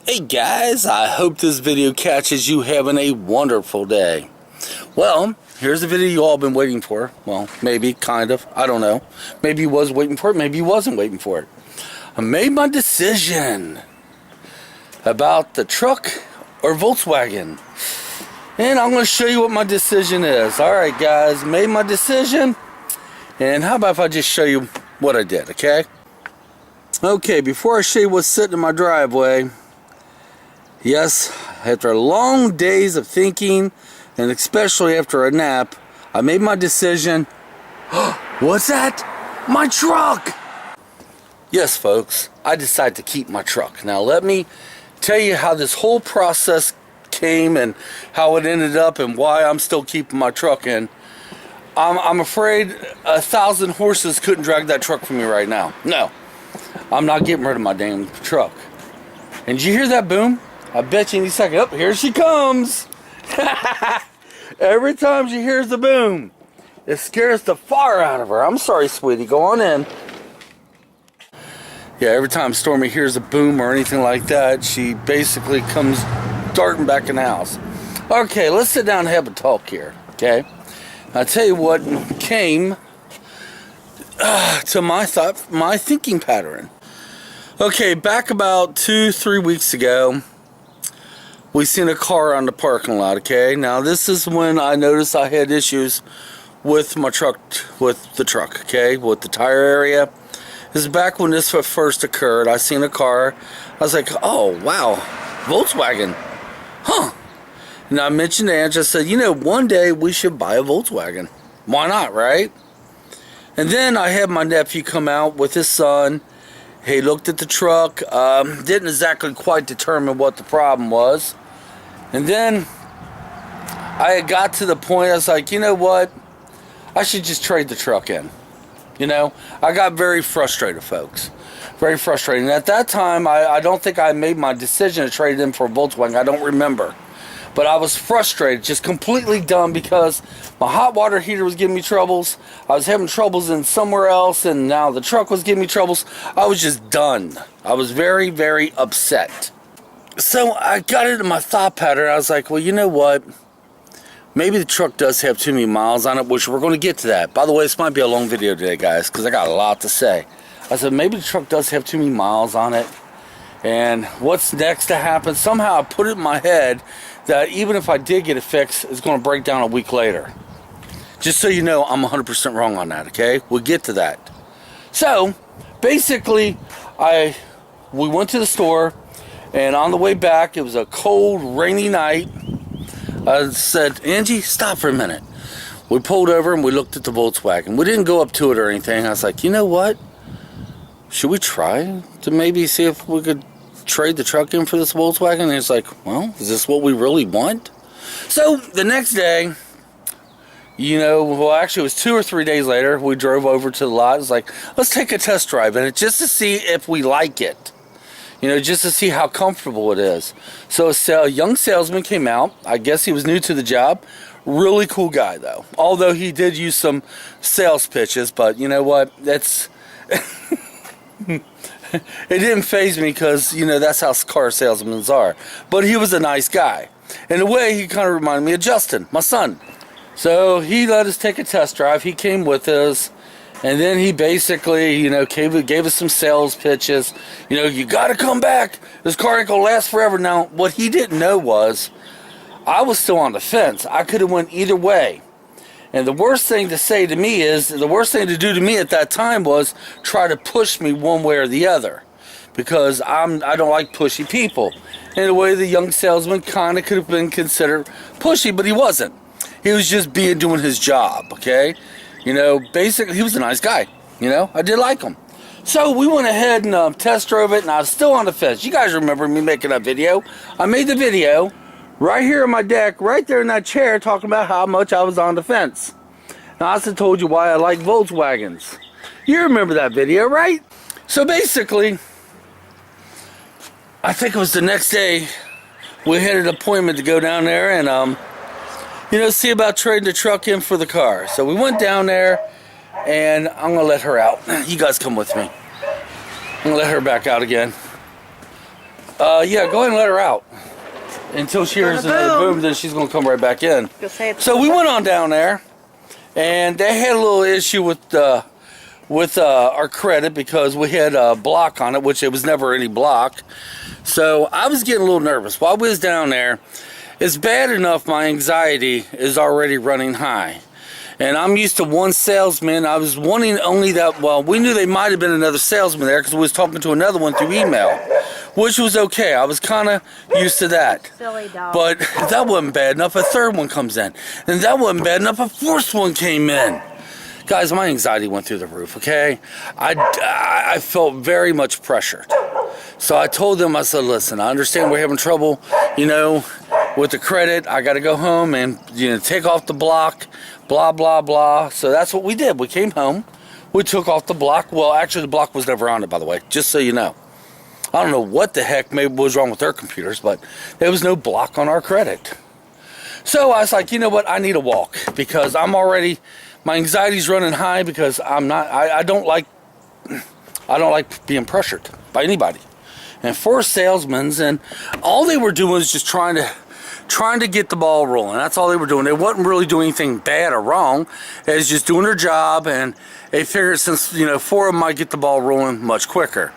Hey guys, I hope this video catches you having a wonderful day. Well, here's the video you all been waiting for. Well, maybe, kind of, I don't know. Maybe you was waiting for it, maybe you wasn't waiting for it. I made my decision about the truck or Volkswagen. And I'm going to show you what my decision is. Alright guys, made my decision. And how about if I just show you what I did, okay? Okay, before I show you what's sitting in my driveway, yes, after long days of thinking, and especially after a nap, I made my decision. What's that? My truck! Yes, folks, I decided to keep my truck. Now, let me tell you how this whole process came and how it ended up and why I'm still keeping my truck in. I'm afraid 1,000 horses couldn't drag that truck from me right now. No, I'm not getting rid of my damn truck. And did you hear that boom? I bet you any second. Oh, here she comes. Every time she hears the boom, it scares the fire out of her. I'm sorry, sweetie. Go on in. Yeah, every time Stormy hears a boom or anything like that, she basically comes darting back in the house. Okay, let's sit down and have a talk here, okay? I'll tell you what came to my thinking pattern. Okay, back about 2-3 weeks ago, we seen a car on the parking lot, okay? Now, this is when I noticed I had issues with my truck, with the truck, okay? With the tire area. This is back when this first occurred. I seen a car. I was like, oh, wow, Volkswagen. Huh. And I mentioned to Ange, I said, you know, one day we should buy a Volkswagen. Why not, right? And then I had my nephew come out with his son. He looked at the truck, didn't exactly quite determine what the problem was. And then I had got to the point, I was like, you know what? I should just trade the truck in. You know, I got very frustrated, folks. Very frustrated. And at that time, I don't think I made my decision to trade it in for a Volkswagen. I don't remember. But I was frustrated, just completely done, because my hot water heater was giving me troubles. I was having troubles in somewhere else, and now the truck was giving me troubles. I was just done. I was very, very upset. So I got into my thought pattern. I was like, well, you know what? Maybe the truck does have too many miles on it, which we're going to get to that. By the way, this might be a long video today, guys, because I got a lot to say. I said, maybe the truck does have too many miles on it. And what's next to happen? Somehow I put it in my head that even if I did get it fixed, it's going to break down a week later. Just so you know, I'm 100% wrong on that, okay? We'll get to that. So, basically, we went to the store, and on the way back, it was a cold, rainy night. I said, Angie, stop for a minute. We pulled over and we looked at the Volkswagen. We didn't go up to it or anything. I was like, you know what? Should we try to maybe see if we could trade the truck in for this Volkswagen? And he's like, well, is this what we really want? So the next day, you know, well, actually it was 2 or 3 days later, we drove over to the lot. It was like, let's take a test drive in it just to see if we like it. You know, just to see how comfortable it is. So a young salesman came out. I guess he was new to the job. Really cool guy, though. Although he did use some sales pitches, but you know what? That's it didn't faze me, because, you know, that's how car salesmen are. But he was a nice guy. In a way, he kind of reminded me of Justin, my son. So he let us take a test drive. He came with us. And then he basically, you know, gave us some sales pitches. You know, you got to come back. This car ain't going to last forever. Now, what he didn't know was I was still on the fence. I could have went either way. And the worst thing to say to me is, the worst thing to do to me at that time was try to push me one way or the other. Because I don't like pushy people. In a way, the young salesman kind of could have been considered pushy, but he wasn't. He was just doing his job, okay? You know, basically, he was a nice guy. You know, I did like him. So we went ahead and test drove it, and I was still on the fence. You guys remember me making that video. I made the video right here on my deck, right there in that chair, talking about how much I was on the fence. Now, I also told you why I like Volkswagens. You remember that video, right? So basically, I think it was the next day, we had an appointment to go down there and, you know, see about trading the truck in for the car. So we went down there, and I'm going to let her out. You guys come with me. I'm going to let her back out again. Yeah, go ahead and let her out. Until she hears another boom, then she's going to come right back in. So we went on down there, and they had a little issue with our credit because we had a block on it, which it was never any block. So I was getting a little nervous. While we was down there, it's bad enough my anxiety is already running high. And I'm used to one salesman. I was wanting only that, well, we knew they might have been another salesman there because we was talking to another one through email, which was okay. I was kind of used to that. Silly dog. But that wasn't bad enough. A third one comes in. And that wasn't bad enough. A fourth one came in. Guys, my anxiety went through the roof, okay? I felt very much pressured. So I told them, I said, listen, I understand we're having trouble, with the credit. I got to go home and, take off the block, blah, blah, blah. So that's what we did. We came home. We took off the block. Well, actually, the block was never on it, by the way, just so you know. I don't know what the heck maybe was wrong with their computers, but there was no block on our credit. So I was like, you know what? I need a walk because my anxiety's running high because I don't like being pressured by anybody. And four salesmen, and all they were doing was just trying to get the ball rolling. That's all they were doing. They wasn't really doing anything bad or wrong. They was just doing their job, and they figured since, four of them might get the ball rolling much quicker.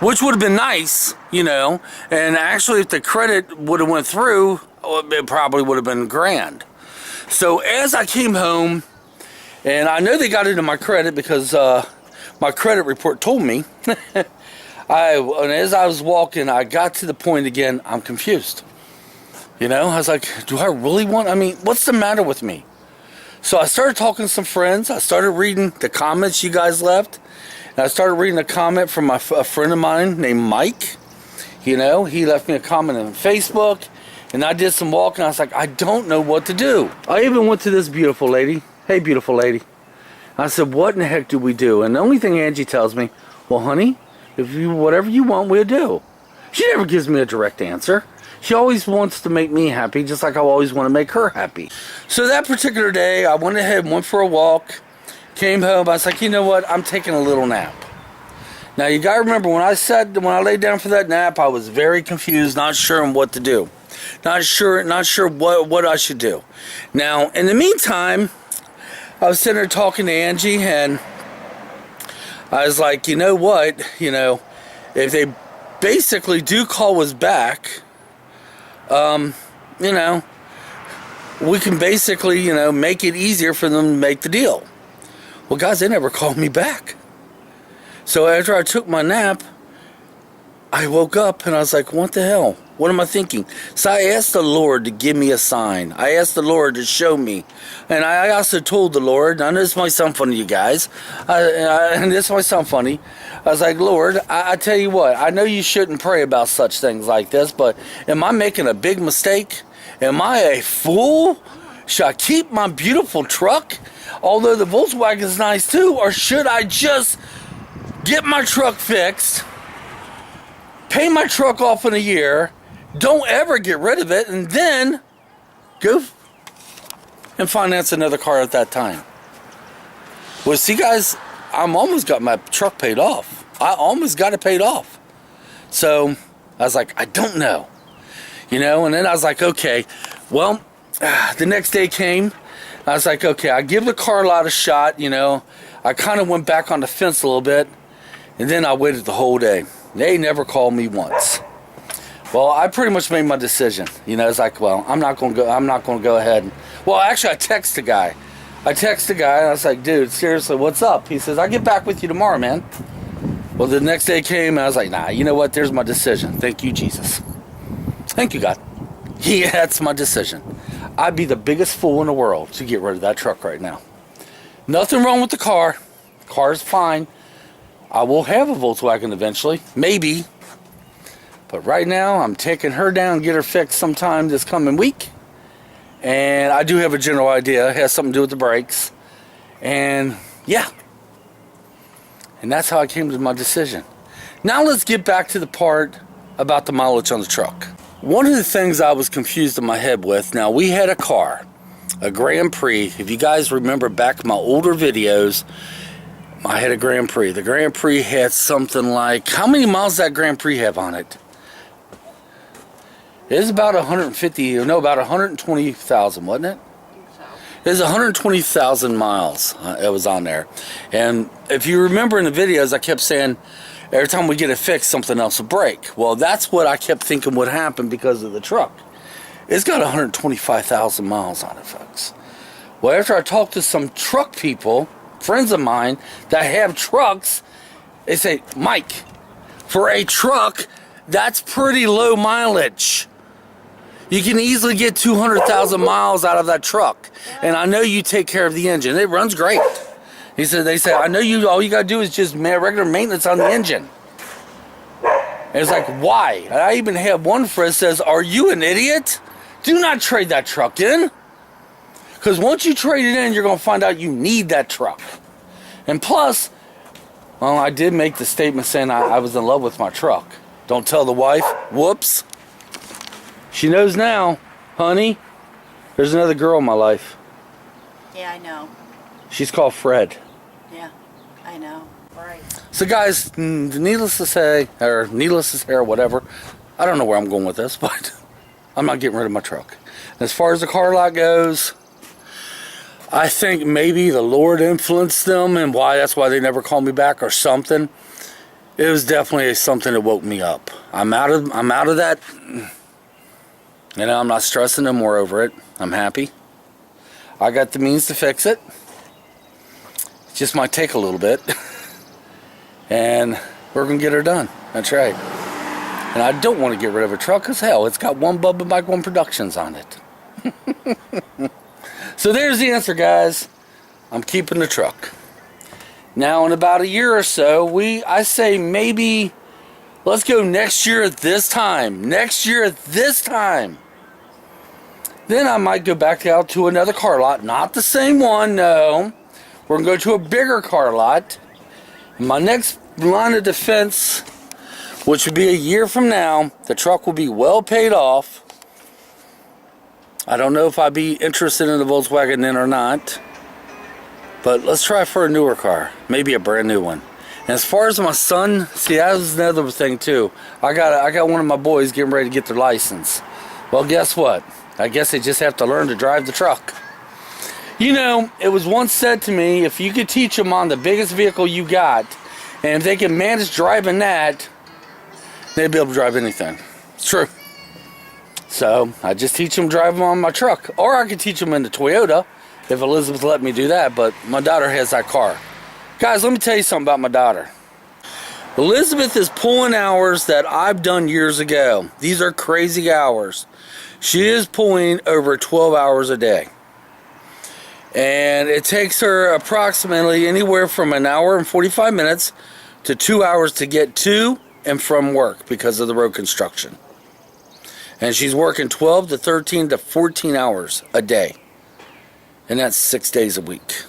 Which would have been nice, and actually if the credit would have went through, it probably would have been grand. So as I came home, and I know they got into my credit because my credit report told me, and as I was walking, I got to the point again, I'm confused. I was like, do I really what's the matter with me? So I started talking to some friends. I started reading the comments you guys left. And I started reading a comment from a friend of mine named Mike. He left me a comment on Facebook. And I did some walking. I was like, I don't know what to do. I even went to this beautiful lady. Hey, beautiful lady. I said, what in the heck do we do? And the only thing Angie tells me, well, honey, whatever you want, we'll do. She never gives me a direct answer. She always wants to make me happy, just like I always want to make her happy. So that particular day, I went ahead and went for a walk. Came home, I was like, you know what, I'm taking a little nap. Now, you got to remember, when I laid down for that nap, I was very confused, not sure on what to do. Not sure what I should do. Now, in the meantime, I was sitting there talking to Angie, and I was like, you know what, if they basically do call us back, we can basically, make it easier for them to make the deal. Well, guys, they never called me back. So after I took my nap, I woke up and I was like, what the hell? What am I thinking? So I asked the Lord to give me a sign. I asked the Lord to show me. And I also told the Lord, and this might sound funny to you guys, and this might sound funny. I was like, Lord, I tell you what, I know you shouldn't pray about such things like this, but am I making a big mistake? Am I a fool? Should I keep my beautiful truck? Although the Volkswagen is nice too, or should I just get my truck fixed, pay my truck off in a year, don't ever get rid of it, and then go and finance another car at that time? Well, see, guys, I'm almost got my truck paid off. I almost got it paid off. So I was like, I don't know. And then I was like, okay, well, the next day came. I was like, okay, I give the car lot a shot, I kind of went back on the fence a little bit, and then I waited the whole day. They never called me once. Well, I pretty much made my decision. It's like, well, I'm not going to go ahead. Well, actually, I texted the guy. And I was like, dude, seriously, what's up? He says, I'll get back with you tomorrow, man. Well, the next day came, and I was like, nah, you know what? There's my decision. Thank you, Jesus. Thank you, God. Yeah, that's my decision. I'd be the biggest fool in the world to get rid of that truck right now. Nothing wrong with the car. Car's fine. I will have a Volkswagen eventually. Maybe. But right now, I'm taking her down, get her fixed sometime this coming week. And I do have a general idea. It has something to do with the brakes. And, yeah. And that's how I came to my decision. Now let's get back to the part about the mileage on the truck. One of the things I was confused in my head with, now we had a car, a Grand Prix. If you guys remember back in my older videos, I had a Grand Prix. The Grand Prix had something like, how many miles does that Grand Prix have on it? It was about 150, no, about 120,000, wasn't it? It was 120,000 miles it was on there. And if you remember in the videos, I kept saying every time we get it fixed, something else will break. Well, that's what I kept thinking would happen because of the truck. It's got 125,000 miles on it, folks. Well, after I talked to some truck people, friends of mine that have trucks, they say, Mike, for a truck, that's pretty low mileage. You can easily get 200,000 miles out of that truck. And I know you take care of the engine. It runs great. They said, I know you, all you got to do is just regular maintenance on the engine. And it's like, why? And I even had one friend says, are you an idiot? Do not trade that truck in. Because once you trade it in, you're going to find out you need that truck. And plus, well, I did make the statement saying I was in love with my truck. Don't tell the wife. Whoops. She knows now, honey, there's another girl in my life. Yeah, I know. She's called Fred. Yeah, I know. Right. So guys, needless to say, or needless to say, or whatever, I don't know where I'm going with this, but I'm not getting rid of my truck. As far as the car lot goes, I think maybe the Lord influenced them and that's why they never called me back or something. It was definitely something that woke me up. I'm out of that. You know, I'm not stressing no more over it. I'm happy. I got the means to fix it. It just might take a little bit. And we're going to get her done. That's right. And I don't want to get rid of a truck because, hell, it's got one Bubba Mike 1 Productions on it. So there's the answer, guys. I'm keeping the truck. Now, in about a year or so, I say maybe... let's go next year at this time. Next year at this time. Then I might go back out to another car lot. Not the same one, no. We're going to go to a bigger car lot. My next line of defense, which would be a year from now, the truck will be well paid off. I don't know if I'd be interested in the Volkswagen then or not. But let's try for a newer car. Maybe a brand new one. And as far as my son, see, that was another thing too. I got one of my boys getting ready to get their license. Well, guess what? I guess they just have to learn to drive the truck. You know, it was once said to me, if you could teach them on the biggest vehicle you got, and if they can manage driving that, they'd be able to drive anything. It's true. So, I just teach them driving on my truck. Or I could teach them in the Toyota, if Elizabeth let me do that, but my daughter has that car. Guys, let me tell you something about my daughter. Elizabeth is pulling hours that I've done years ago. These are crazy hours. She is pulling over 12 hours a day. And it takes her approximately anywhere from an hour and 45 minutes to 2 hours to get to and from work because of the road construction. And she's working 12 to 13 to 14 hours a day. And that's 6 days a week.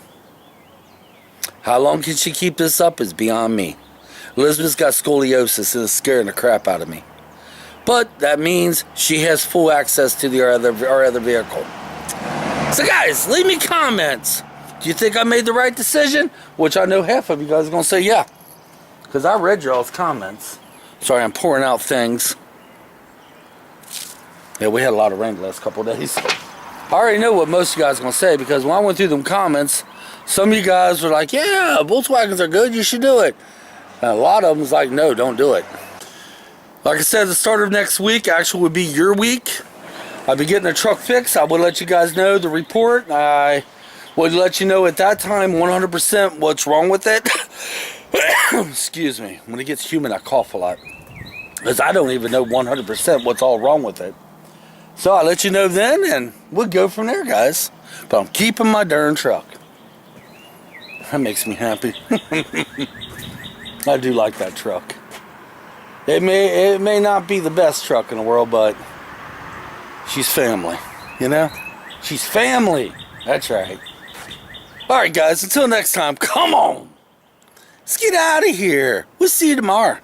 How long can she keep this up is beyond me. Elizabeth's got scoliosis and it's scaring the crap out of me. But that means she has full access to our other vehicle. So guys, leave me comments. Do you think I made the right decision? Which I know half of you guys are going to say yeah. Because I read y'all's comments. Sorry, I'm pouring out things. Yeah, we had a lot of rain the last couple of days. I already know what most of you guys are going to say because when I went through them comments, some of you guys were like, yeah, Volkswagens are good, you should do it. And a lot of them was like, no, don't do it. Like I said, the start of next week actually would be your week. I'll be getting the truck fixed. I would let you guys know the report. I would let you know at that time 100% what's wrong with it. Excuse me. When it gets humid, I cough a lot. Because I don't even know 100% what's all wrong with it. So I'll let you know then, and we'll go from there, guys. But I'm keeping my darn truck. That makes me happy. I do like that truck. It may not be the best truck in the world, but she's family, you know? She's family. That's right. Alright guys, until next time, come on. Let's get out of here. We'll see you tomorrow.